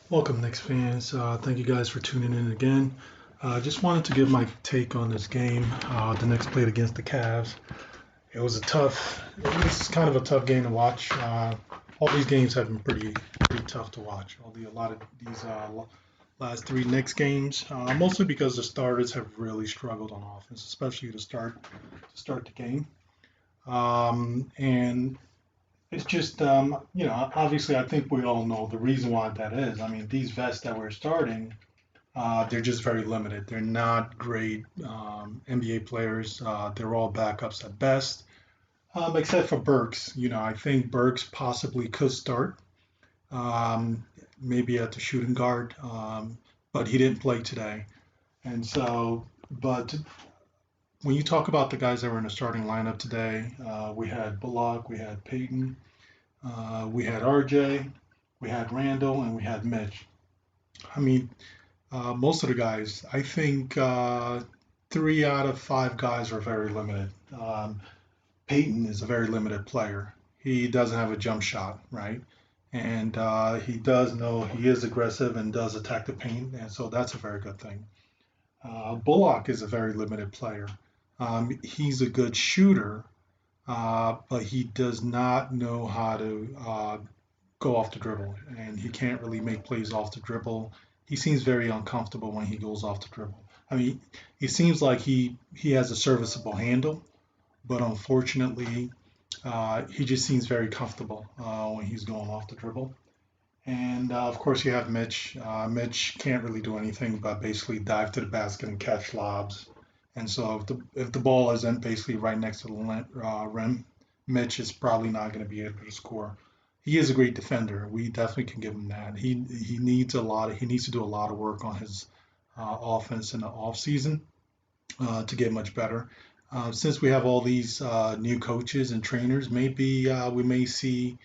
Welcome, Knicks fans. Thank you guys for tuning in again. Just wanted to give my take on this game. The Knicks played against the Cavs. It was kind of a tough game to watch. All these games have been pretty tough to watch. A lot of these last three Knicks games, mostly because the starters have really struggled on offense, especially to start the game. And it's just, obviously, I think we all know the reason why that is. I mean, these vets that we're starting, they're just very limited. They're not great NBA players. They're all backups at best, except for Burks. I think Burks possibly could start, um, maybe at the shooting guard, but he didn't play today. And so, but when you talk about the guys that were in the starting lineup today, we had Bullock, we had Peyton, we had RJ, we had Randall, and we had Mitch. I mean, most of the guys, I think 3 out of 5 guys are very limited. Peyton is a very limited player. He doesn't have a jump shot, right? And he does know he is aggressive and does attack the paint, and so that's a very good thing. Bullock is a very limited player. He's a good shooter, but he does not know how to go off the dribble, and he can't really make plays off the dribble. He seems very uncomfortable when he goes off the dribble. I mean, it seems like he has a serviceable handle, but unfortunately, he just seems very comfortable when he's going off the dribble. And of course, you have Mitch. Mitch can't really do anything but basically dive to the basket and catch lobs. And so if the ball isn't basically right next to the rim, Mitch is probably not going to be able to score. He is a great defender. We definitely can give him that. He needs a lot. He needs to do a lot of work on his offense in the off season to get much better. Since we have all these new coaches and trainers, maybe we may see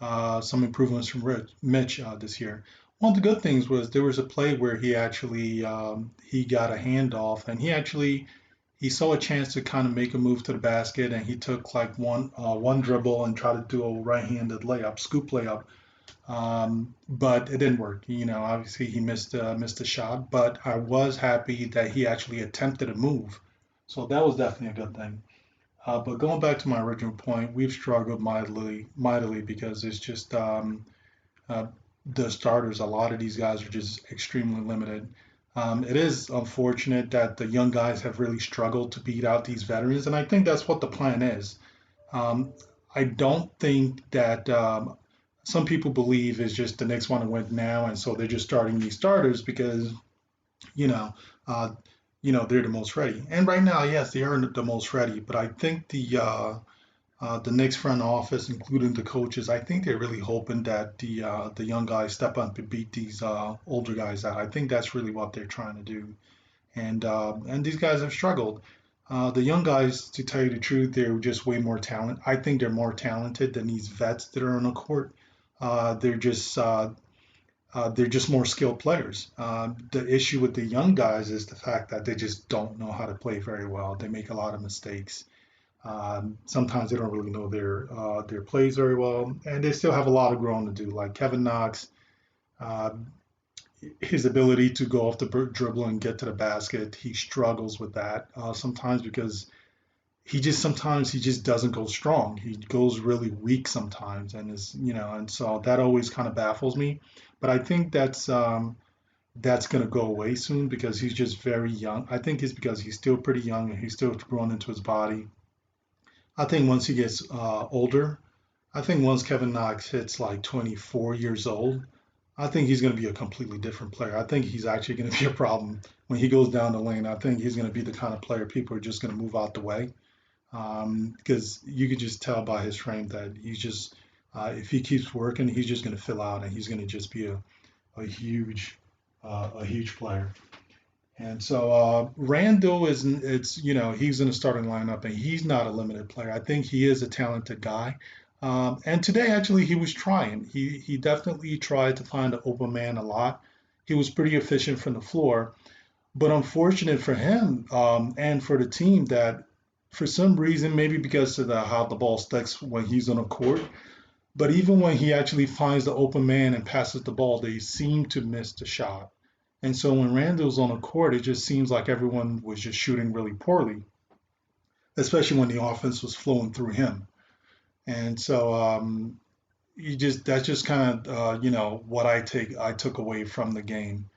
some improvements from Mitch this year. One of the good things was there was a play where he actually he got a handoff and he saw a chance to kind of make a move to the basket and he took like one dribble and tried to do a right-handed layup, scoop layup, but it didn't work. Obviously he missed a shot, but I was happy that he actually attempted a move, so that was definitely a good thing. But going back to my original point, we've struggled mightily because it's just uh, the starters. A lot of these guys are just extremely limited. It is unfortunate that the young guys have really struggled to beat out these veterans, and I think that's what the plan is. Um, I don't think that some people believe is just the Knicks want to win now, and so they're just starting these starters because you know, uh, they're the most ready. And right now, yes, they are the most ready. But I think the Knicks front office, including the coaches, I think they're really hoping that the young guys step up and beat these older guys out. I think that's really what they're trying to do. And these guys have struggled. The young guys, to tell you the truth, they're just way more talent. I think they're more talented than these vets that are on the court. Uh, they're just uh, they're just more skilled players. The issue with the young guys is the fact that they just don't know how to play very well. They make a lot of mistakes. Sometimes they don't really know their plays very well, and they still have a lot of growing to do. Like Kevin Knox, uh, his ability to go off the dribble and get to the basket, he struggles with that sometimes because he just doesn't go strong. He goes really weak sometimes, and so that always kind of baffles me. But I think that's going to go away soon because he's just very young. I think it's because he's still pretty young and he's still growing into his body. I think once he gets older, I think once Kevin Knox hits like 24 years old, I think he's going to be a completely different player. I think he's actually going to be a problem when he goes down the lane. I think he's going to be the kind of player people are just going to move out the way because you could just tell by his frame that he's just if he keeps working, he's just going to fill out and he's going to just be a huge player. And so Randall is it's he's in the starting lineup and he's not a limited player. I think he is a talented guy. And today actually he was trying. He definitely tried to find an open man a lot. He was pretty efficient from the floor, but unfortunate for him and for the team that for some reason maybe because of how the ball sticks when he's on a court, But even when he actually finds the open man and passes the ball, they seem to miss the shot. And so when Randall's on the court, it just seems like everyone was just shooting really poorly, especially when the offense was flowing through him. And so you just that's just kind of what I took away from the game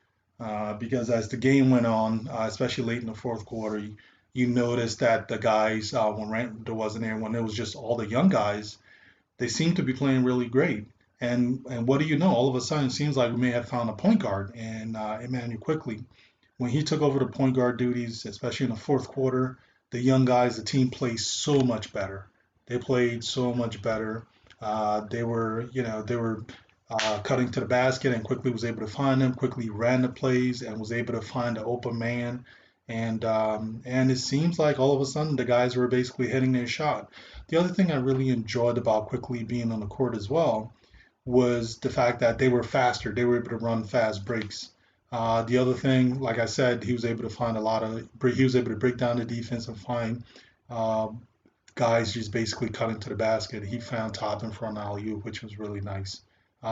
because as the game went on, especially late in the fourth quarter, you noticed that the guys when Randall wasn't there, when it was just all the young guys, they seem to be playing really great. And what do you know? All of a sudden, it seems like we may have found a point guard and Emmanuel Quickly. When he took over the point guard duties, especially in the fourth quarter, the young guys, the team played so much better. They played so much better. They were cutting to the basket and quickly was able to find them. Quickly ran the plays and was able to find the open man. And it seems like all of a sudden the guys were basically hitting their shot. The other thing I really enjoyed about Quickly being on the court as well was the fact that they were faster. They were able to run fast breaks. The other thing, like I said, he was able to find a lot of. He was able to break down the defense and find uh, guys just basically cutting to the basket. He found top in front alley oop, which was really nice.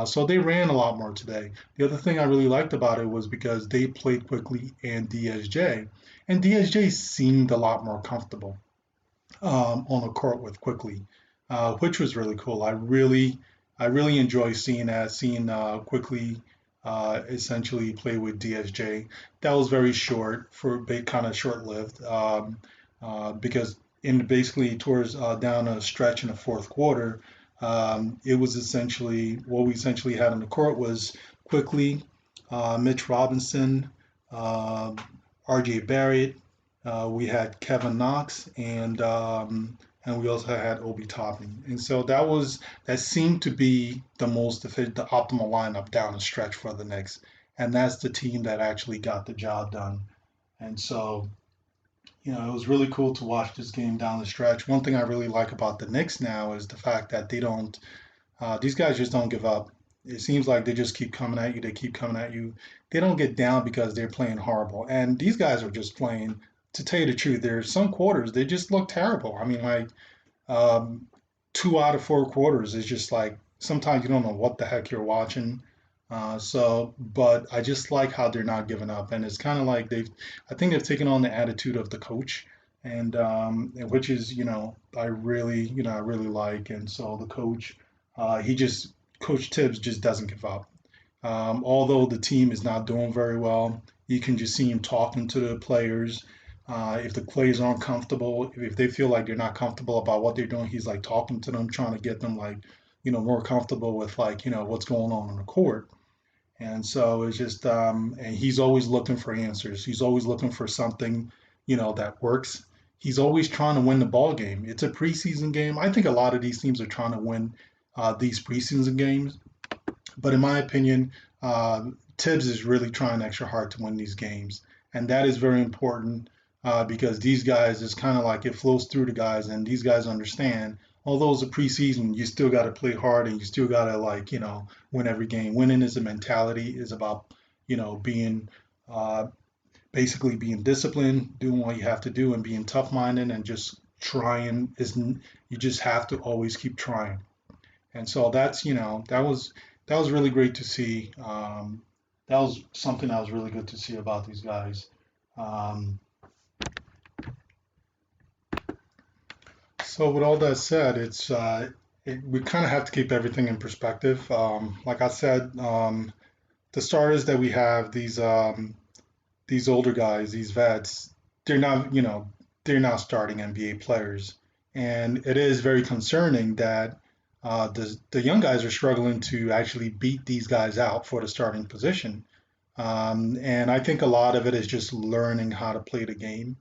So they ran a lot more today. The other thing I really liked about it was because they played Quickly and DSJ, and DSJ seemed a lot more comfortable on the court with Quickly, which was really cool. I really enjoy seeing that, seeing Quickly essentially play with DSJ. That was very short, for kind of short lived, because in basically towards down a stretch in the fourth quarter, it was essentially what we essentially had on the court was Quickly, Mitch Robinson, uh, R.J. Barrett, we had Kevin Knox, and we also had Obi Toppin. And so that seemed to be the optimal lineup down the stretch for the Knicks, and that's the team that actually got the job done. And so it was really cool to watch this game down the stretch. One thing I really like about the Knicks now is the fact that they don't these guys just don't give up. It seems like they just keep coming at you. They keep coming at you. They don't get down because they're playing horrible. And these guys are just playing. To tell you the truth, there's some quarters they just look terrible. I mean, like um, 2 out of 4 quarters is just like sometimes you don't know what the heck you're watching. But I just like how they're not giving up, and it's kind of like I think they've taken on the attitude of the coach, and which is, I really like, and so the coach, he just, Coach Tibbs just doesn't give up. Although the team is not doing very well, you can just see him talking to the players. If the players aren't comfortable, if they feel like they're not comfortable about what they're doing, he's like talking to them, trying to get them like, more comfortable with like, what's going on the court. And so it's just, and he's always looking for answers. He's always looking for something, that works. He's always trying to win the ball game. It's a preseason game. I think a lot of these teams are trying to win these preseason games. But in my opinion, Tibbs is really trying extra hard to win these games, and that is very important because these guys is kind of like it flows through the guys, and these guys understand. Although it's a preseason, you still got to play hard, and you still got to like win every game. Winning is a mentality, is about being uh, basically being disciplined, doing what you have to do, and being tough-minded, and just trying. Is You just have to always keep trying. And so that was really great to see. That was something that was really good to see about these guys. Um, so with all that said, we kind of have to keep everything in perspective. Like I said, the starters that we have, these older guys, these vets, they're not they're not starting NBA players, and it is very concerning that the young guys are struggling to actually beat these guys out for the starting position. And I think a lot of it is just learning how to play the game,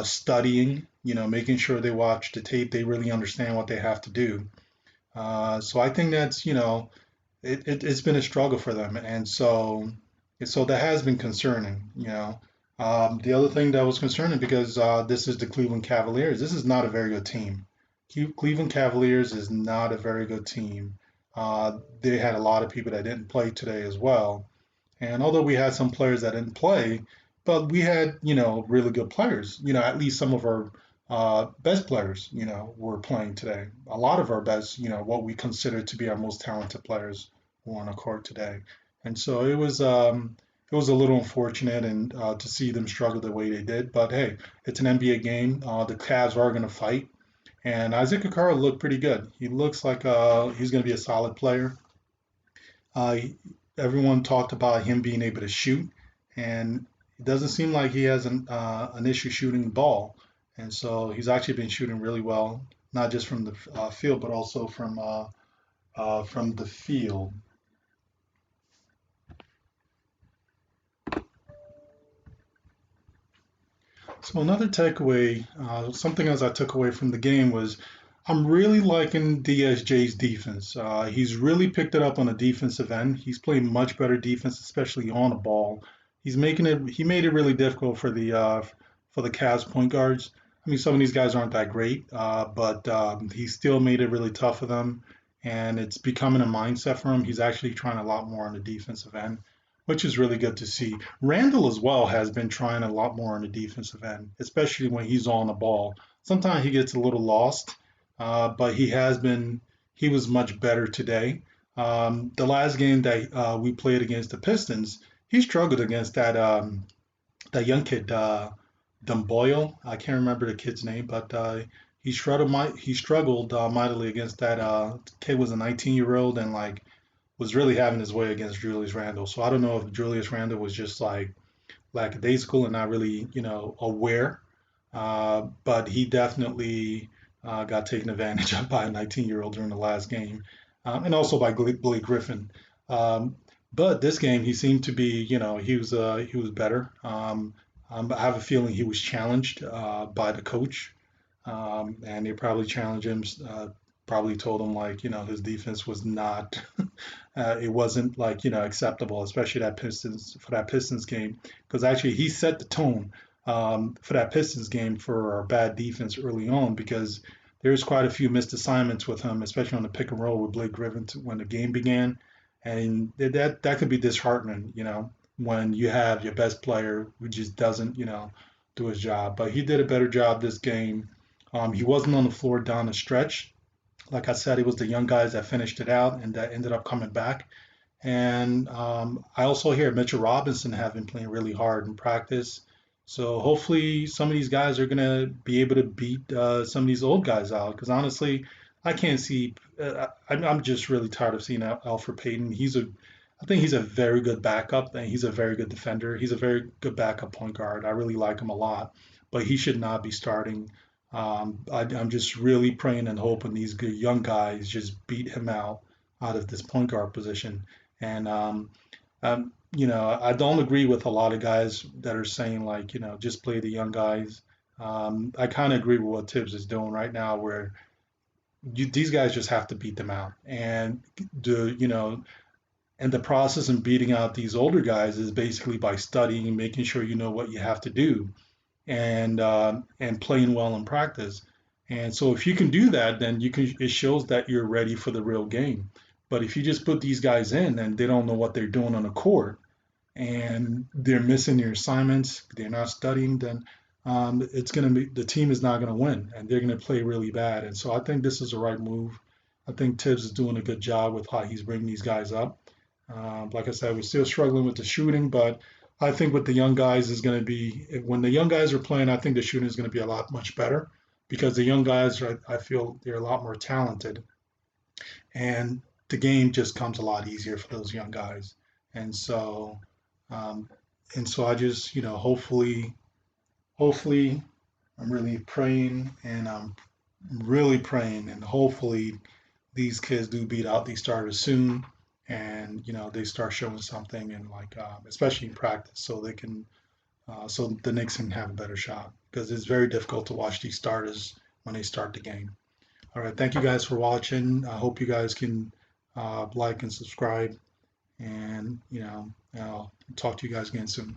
studying, making sure they watch the tape, they really understand what they have to do. So I think that's, it's been a struggle for them. And so that has been concerning. The other thing that was concerning because this is the Cleveland Cavaliers, this is not a very good team. Cleveland Cavaliers is not a very good team. They had a lot of people that didn't play today as well. And although we had some players that didn't play, but we had, really good players. At least some of our best players, were playing today. A lot of our best, what we consider to be our most talented players were on the court today. And so it was a little unfortunate and to see them struggle the way they did. But hey, it's an NBA game. The Cavs are going to fight, and Isaac Okoro looked pretty good. He looks like he's going to be a solid player. Uh, Everyone talked about him being able to shoot, and it doesn't seem like he has an issue shooting the ball. And so he's actually been shooting really well, not just from the field, but also from the field. So another takeaway, something else I took away from the game was I'm really liking DSJ's defense. He's really picked it up on the defensive end. He's playing much better defense, especially on the ball. He made it really difficult for the Cavs point guards. I mean, some of these guys aren't that great, but he still made it really tough for them, and it's becoming a mindset for him. He's actually trying a lot more on the defensive end, which is really good to see. Randall as well has been trying a lot more on the defensive end, especially when he's on the ball. Sometimes he gets a little lost, but he was much better today. The last game that we played against the Pistons, he struggled against that young kid, Dumboyle. I can't remember the kid's name, but he struggled mightily against that kid. Was a 19-year-old and like was really having his way against Julius Randle. So I don't know if Julius Randle was just like lackadaisical and not really, aware. But he definitely got taken advantage of by a 19-year-old during the last game, and also by Blake Griffin. Um, but this game, he seemed to be, he was better. I have a feeling he was challenged by the coach, and they probably challenged him. Probably told him like, his defense was not, it wasn't like, acceptable, especially that Pistons game, because actually he set the tone for that Pistons game for our bad defense early on, because there's quite a few missed assignments with him, especially on the pick and roll with Blake Griffin when the game began, and that could be disheartening, when you have your best player who just doesn't, do his job. But he did a better job this game. He wasn't on the floor down the stretch. Like I said, it was the young guys that finished it out and that ended up coming back. And I also hear Mitchell Robinson have been playing really hard in practice. So hopefully some of these guys are going to be able to beat some of these old guys out. Because honestly, I can't see. I'm just really tired of seeing Alfred Payton. I think he's a very good backup, and he's a very good defender. He's a very good backup point guard. I really like him a lot, but he should not be starting. I'm just really praying and hoping these good young guys just beat him out of this point guard position. And I don't agree with a lot of guys that are saying like, just play the young guys. I kind of agree with what Tibbs is doing right now, where these guys just have to beat them out, and and the process in beating out these older guys is basically by studying, making sure you know what you have to do, and playing well in practice. And so if you can do that, then it shows that you're ready for the real game. But if you just put these guys in and they don't know what they're doing on the court, and they're missing their assignments, they're not studying, then it's going to be the team is not going to win, and they're going to play really bad. And so I think this is the right move. I think Tibbs is doing a good job with how he's bringing these guys up. Like I said, we're still struggling with the shooting, but I think with the young guys is going to be when the young guys are playing, I think the shooting is going to be a lot much better, because the young guys, I feel they're a lot more talented, and the game just comes a lot easier for those young guys. And so, um, I just, hopefully, I'm really praying, and I'm really praying, and hopefully these kids do beat out these starters soon, and they start showing something, and like especially in practice, so they can so the Knicks can have a better shot, because it's very difficult to watch these starters when they start the game. All right, thank you guys for watching. I hope you guys can like and subscribe, and I'll talk to you guys again soon.